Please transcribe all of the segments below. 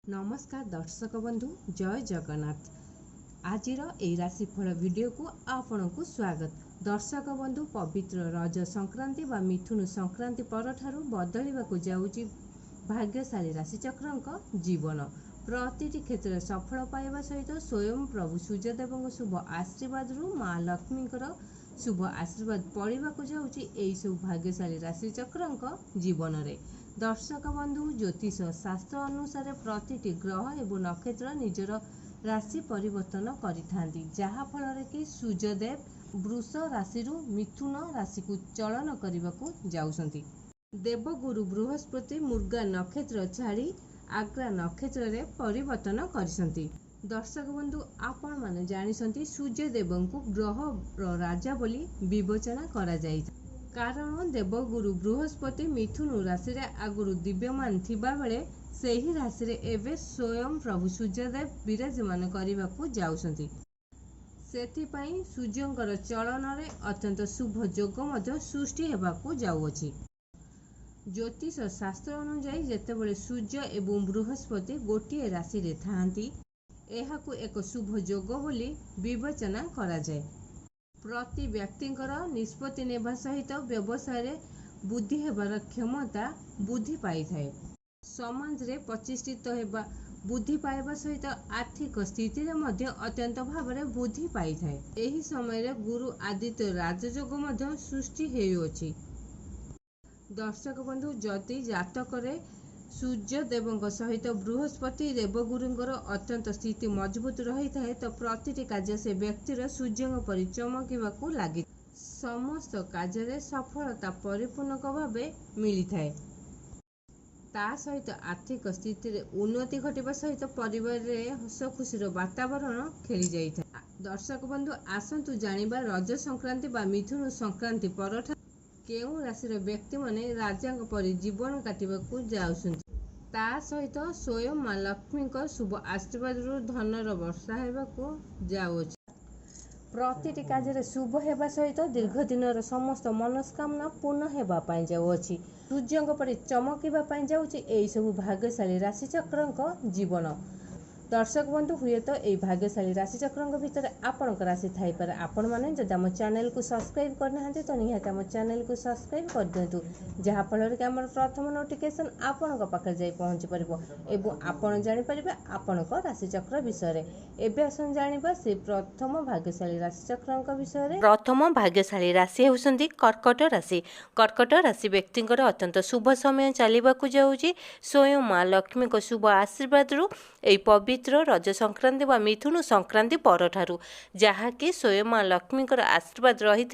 नमस्कार दर्शक बंधु जय जगन्नाथ। आज राशिफल वीडियो को आपण को स्वागत। दर्शक बंधु पवित्र रज संक्रांति व मिथुन संक्रांति पर बदलवाक जाऊँगी भाग्यशाली राशिचक्र जीवन। प्रतिटी क्षेत्र सफल पाइबा सहित स्वयं प्रभु सूर्यदेव शुभ आशीर्वाद माँ लक्ष्मी शुभ आशीर्वाद पड़ाक जाऊँगी सब भाग्यशाली राशिचक्र जीवन में। दर्शक बंधु ज्योतिष शास्त्र अनुसार प्रतिटी ग्रह एवं नक्षत्र निजर राशि परिवर्तन करिथांती, जहा फल कि सूर्यदेव वृष राशि मिथुन राशि को चलन करने को जाउछंती। देवगुरु बृहस्पति मृगा नक्षत्र छाड़ी आग्रा नक्षत्र रे परिवर्तन करिसंती। दर्शक बंधु आपण माने जानिसंती सूर्यदेव को ग्रह राजा बोली विवेचना करा जाय, कारण देवगुरु बृहस्पति मिथुन राशि आगुरु दिव्यमान थिबा बेले सेही राशि रे एवं स्वयं प्रभु सूर्यदेव विराजमान करने को जाउछंती। सेथिपाई सूर्यंकर चलन रे अत्यंत शुभ जोग मध्य सृष्टि हेबाकू जाउअछि। ज्योतिष शास्त्र अनुसार जेतेबेले सूर्य एवं बृहस्पति गोटिए राशि रे थांती, एहाकू एक शुभ जोग बोली विवेचना करा जाय। प्रति व्यक्तिंकर निष्पत्ति नेबा सहित व्यवसाय बुद्धि हेबार क्षमता बुद्धि पाई थाए। समाज रे प्रतिष्ठित हेबा बुद्धि पाइबा सहित आर्थिक स्थिति रे मध्य अत्यंत भाव रे बुद्धि पाई थाए। एही समय रे गुरु आदित्य राजयोग मध्य सृष्टि हेउछि। दर्शक बंधु जदि जातक रे सूर्य देव सहित बृहस्पति देवगुरुंकर अत्यंत स्थिति मजबूत रही थाए तो प्रतिटी कार्य से व्यक्तिर सूर्य परि चमकिबाकू लागि समस्त कार्य रे सफलता परिपूर्णक भावे मिली थाए। ता सहित आर्थिक स्थिति रे उन्नति घटिबा सहित परिवार रे हस खुशीर वातावरण खेली जाई थाए। दर्शक बंधु आसंतु जानिबा रज संक्रांति बा मिथुन संक्रांति पर केउ राशि व्यक्ति माने राजा परि जीवन काटिबाकू जाउछंती। ता सहित स्वयं माँ लक्ष्मी शुभ आशीर्वाद धनर वर्षा हेबाकू जाउछि। प्रतिटी कार्य शुभ हेबा सहित दीर्घ दिनर समस्त मनस्कामना पूर्ण हेबा पाई जाउछि। सूर्यंक परि चमकिबा पाई जाउछि एई सब भाग्यशाली राशिचक्र जीवन। दर्शक बंधु हुए तो यही भाग्यशाली राशिचक्र भितर आपण राशि थाई पारे। आपण माने जदि आम चैनल को सब्सक्राइब करना तो निहाती आम चैनल को सब्सक्राइब कर दिंतु, जहाँ फल कि आम प्रथम नोटिफिकेशन आपण पाखे जाई पहुँची पारिबो एवं आपण जानि परिबे आपण राशिचक्र विषय। एबे आसन जानिबा से प्रथम भाग्यशाली राशिचक्र विषय। प्रथम भाग्यशाली राशि हेउछंती कर्कट राशि। कर्कट राशि व्यक्तिंकर अत्यंत शुभ समय चलिबाकू जाउछि। स्वयं माँ लक्ष्मी को शुभ आशीर्वाद एई पवित्र रज संक्रांति व मिथुन संक्रांति परठारु, जहाँकि स्वयं माँ लक्ष्मी आशीर्वाद रही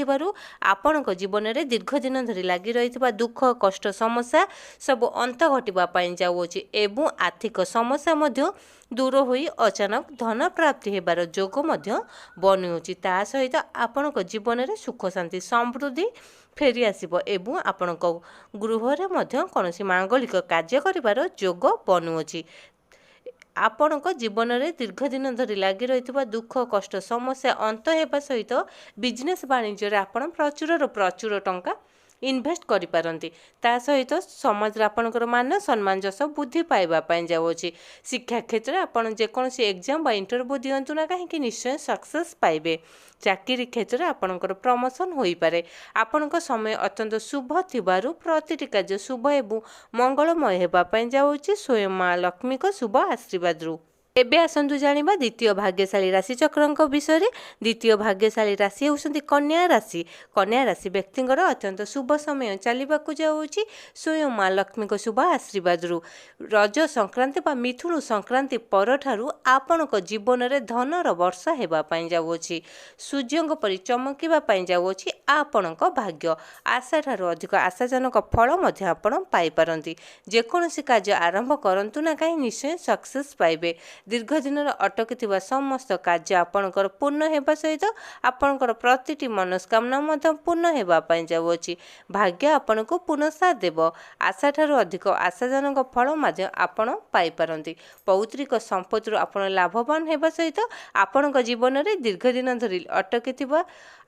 आपण जीवन में दीर्घ दिन धरी लगी रही दुख कष्ट समस्या सब अंत घटवा जाऊँगी एवं आर्थिक समस्या मध्य दूर होई अचानक धन प्राप्ति हेबार जोग मध्य बनुछि। ता सहित आपण जीवन में सुख शांति समृद्धि फेरी आसिबो एवं आपण गृह रे मध्य कौनसी मांगलिक कार्य करिवार जोग बनुछि। आपण जीवन में दीर्घ दिन धरी लगी रही दुख कष्ट समस्या अंत हेबा सहित बिजनेस वाणिज्य आपण प्रचुर टंका इन्वेस्ट करिपारंती। ता सहित समाज रे आपणकर मान सम्मान जस बुद्धि पाइबा पाई जाउछि। शिक्षा क्षेत्र में आपण जेकोसी एग्जाम बा इंटरव्यू दियंतु ना कहीं निश्चय सक्सेस पाइबे। चाकरी क्षेत्र में आपणकर प्रमोशन होई पारे। आपणक समय अत्यंत शुभ थिबारु प्रतिटी कार्य शुभ एवं मंगलमय हेबा पाई जाउछि स्वयं माँ लक्ष्मी को शुभ आशीर्वाद। एबे आसंतु जानिबा द्वितीय भाग्यशाली राशिचक्र विषय। द्वितीय भाग्यशाली राशि हेउछंती कन्या राशि। कन्या राशि व्यक्तिंकर अत्यंत शुभ समय चलिबाकू जाउछि स्वयं माँ लक्ष्मी को शुभ आशीर्वाद। रज संक्रांति बा मिथुन संक्रांति परठारु आपणक जीवन में धनर वर्षा हेबा पाई जाउछि। सूर्यंक परि चमकिबा पाई जाउछि आपणक भाग्य। आशा ठारू अधिक आशाजनक फल मध्य आपण पाई पारंती। जेकोसी कार्य आरंभ करंतु ना कहीं निश्चय सक्सेस पाइबे। दीर्घ दिन अटकी समस्त कार्य आपणकर पूर्ण हेबा सहित आपणकर प्रतिटी मनस्कामना मध्य पूर्ण हेबा पाई जाउछि। भाग्य आपण को पूर्ण साथ देव। आशा ठारू अधिक आशाजनक फल मध्य आपण पाई पारंती। पौत्रिक संपत्ति आपण लाभवान हेबा सहित आपणक जीवन में दीर्घ दिन धरी अटकी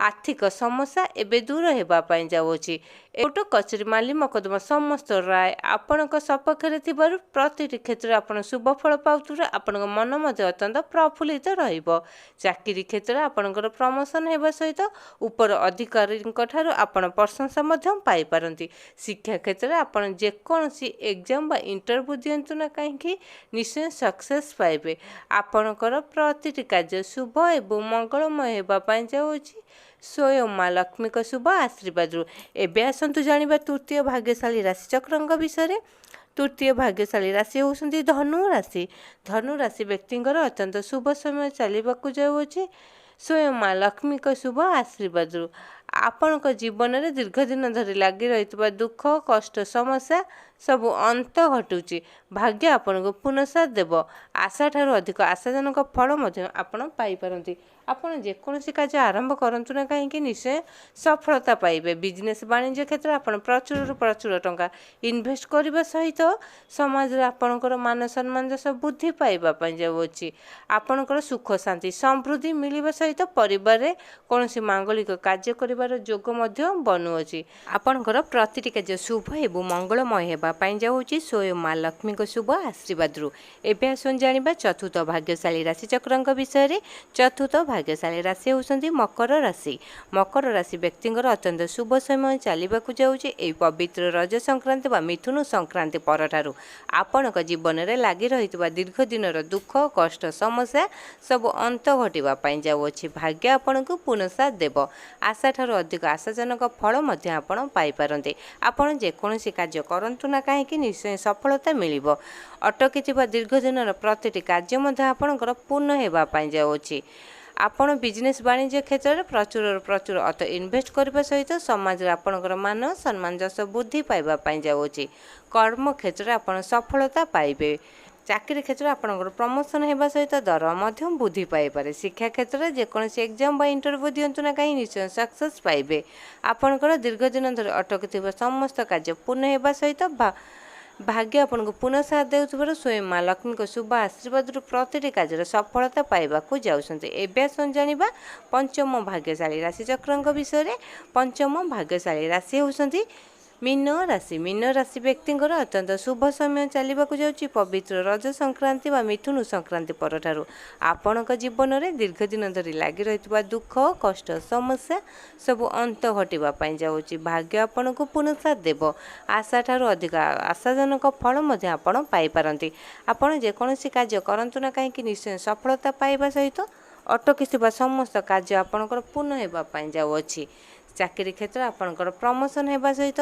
आर्थिक समस्या एबे दूर हेबा पाई जाउछि। कोर्ट कचेरी माली मकदमा समस्त राय आपणक सपक्ष थिबारु प्रतिटी क्षेत्र आपण शुभ फल पाउथुरा आपणक मन मध्ये अत्यंत प्रफुल्लित रहिबो। चाकरी क्षेत्र आपणकर प्रमोशन हेबा सहित उपर अधिकारीଙ୍କ ठारू आपण प्रशंसा मध्ये पाई पारंती। शिक्षा क्षेत्र आपण जे कोनसी एग्जाम बा इंटरव्यू दियंतु ना काहेकि निश्चय सक्सेस पाइबे। आपणकर प्रतिटी कार्य शुभ एवं मंगलमय हेबा पाई जाउछि स्वयं माँ लक्ष्मी को शुभ आशीर्वाद। एबे आसंतु जानिबा तृतीय भाग्यशाली राशि चक्रंग विषय। तृतीय भाग्यशाली राशि होउसंती धनु राशि। धनु राशि व्यक्तिंकर अत्यंत शुभ समय चलिबाकु जाउछि स्वयं माँ लक्ष्मी को शुभ आशीर्वाद। आपणक जीवन में दीर्घ दिन धरी लगी रही दुख कष्ट समस्या सब अंत घटुची। भाग्य आपन को पुनः देव। आशा ठारू अधिक आशाजनक फल आपण पाई पारंती। आपण जेकोसी कार्य आरंभ करंतु ना कहीं निश्चय सफलता पाइबे। बिजनेस वाणिज्य क्षेत्र आपण प्रचुर प्रचुर टंका इन्वेस्ट करबा सहित समाज रे आपणकर मान सम्मान जस बुद्धि पाइबा पई जाउछि। आपणकर सुख शांति समृद्धि मिलिबा सहित परिवार रे कोनोसी मांगलिक कार्य करिवार योग मध्य बनुअछि। आपणकर प्रतिटी कार्य शुभ एवं मंगलमय हेबा पई जाउछि स्वयं माँ लक्ष्मी को शुभ आशीर्वाद। एबे आसन जानिबा चतुर्थ भाग्यशाली राशि चक्रंक विषय रे। चतुर्थ भाग्यशाली राशि होउसंती मकर राशि। मकर राशि व्यक्तिंकर अत्यंत शुभ समय चलिबाकु जाउछि। एई पवित्र रज संक्रांति बा मिथुन संक्रांति परठारु आपणक जीवन में लगी रही दीर्घ दिनर दुख कष्ट समस्या सब अंत घटिबा पई जाउछि। भाग्य आपणकु पुनः देव। आशा ठारू अधिक आशाजनक फल मध्य आपण पाई पारंते। आपण जेकोसी कार्य करंतु ना काहेकि निश्चय सफलता मिलिबो। अटकिथिबा दीर्घ दिनर प्रतिटी कार्य मध्य आपणकर पूर्ण हेबा पई जाउछि। आपण बिजनेस वाणिज्य क्षेत्र में प्रचुर प्रचुर अर्थ इन्वेस्ट करने सहित समाज आपणकर मान सम्मान जस बुद्धि पाइबा पई जाउछि। कर्म क्षेत्र में आपण सफलता पाइबे। चाकरी क्षेत्र में आपणकर प्रमोशन हेबा सहित दरमा मध्य बुद्धि पाई पारे। शिक्षा क्षेत्र में जेकोसी एग्जाम बा इंटरव्यू दियंतु ना कहीं निश्चय सक्सेस पाइबे। आपणकर दीर्घ दिन धरि अटकिथिबा समस्त कार्य पूर्ण हेबा सहित भाग्य आपन को पुनः साथ देउथबार स्वयं माँ लक्ष्मी को शुभ आशीर्वाद प्रतिटी कार्य सफलता पाइबाकु जाउछन्ते। एबे आसन जानिबा पंचम भाग्यशाली राशि चक्रंक विषय। पंचम भाग्यशाली राशि होउसंती मीन राशि। मीन राशि व्यक्तिंकर अत्यंत शुभ समय चलिबाकु जाउछि पवित्र रज संक्रांति बा मिथुन संक्रांति परठारु आपणक जीवन में दीर्घ दिन धरी लगी रही दुख कष्ट समस्या सब अंत घटिबा पई जाउछि। भाग्य आपणकु पुनः देव। आशा ठारू अधिक आशाजनक फल मध्य आपण पाई पारंती। आपण जेकोसी कार्य करंतु ना काहेकि निश्चय सफलता पाइबा सहित अटकिथिबा समस्त कार्य आपणकर पूर्ण हेबा पई जाउछि। चाकरी क्षेत्र आपणकर प्रमोशन हेबा सहित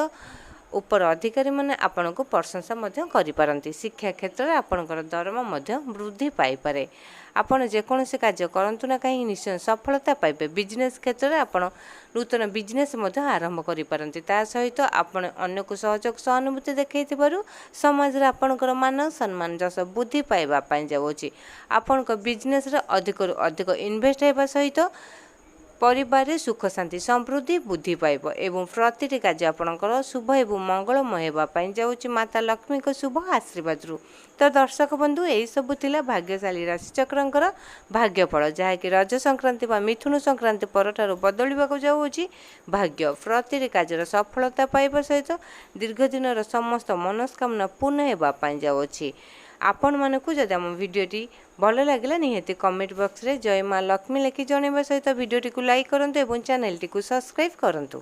उपर अधिकारी माने आपण को प्रशंसा मध्य करि पारंती। शिक्षा क्षेत्र में आपणकर दरमा मध्य वृद्धि पाई पारे। आपण जेकोसी कार्य करंतु ना कहीं निश्चय सफलता पाइबे। बिजनेस क्षेत्र में आपण नूतन बिजनेस मध्य आरंभ करि पारंती। ता सहित आपण अन्य को सहयोग सहानुभूति देखैथिबारु समाज रे आपणकर मान सम्मान जस बुद्धि पाइबा पई जाउछि। आपणक बिजनेस रे अधिक इन्वेस्ट हेबा सहित परिवार सुख शांति समृद्धि बुद्धि पाइब एवं प्रतिटी कार्य आपणकर शुभ एवं मंगलमय हेबा पई जाउछि माता लक्ष्मी को शुभ आशीर्वाद। तो दर्शक बंधु यही सब थिला भाग्यशाली राशि चक्रंकर भाग्यफल जहाँकि रज संक्रांति बा मिथुन संक्रांति परठारु बदलिबाकु जाउछि। भाग्य प्रतिटी कार्य सफलता पाइबा सहित दीर्घ दिनर समस्त मनस्कामना पूर्ण हेबा पई जाउछि। आपण मानकु जदि आम वीडियोटी भल लगे निहाती कमेंट बॉक्स रे जय माँ लक्ष्मी लिखि जणाइबा सहित वीडियोटी को लाइक करंतु एवं चैनल टी को सब्सक्राइब करंतु।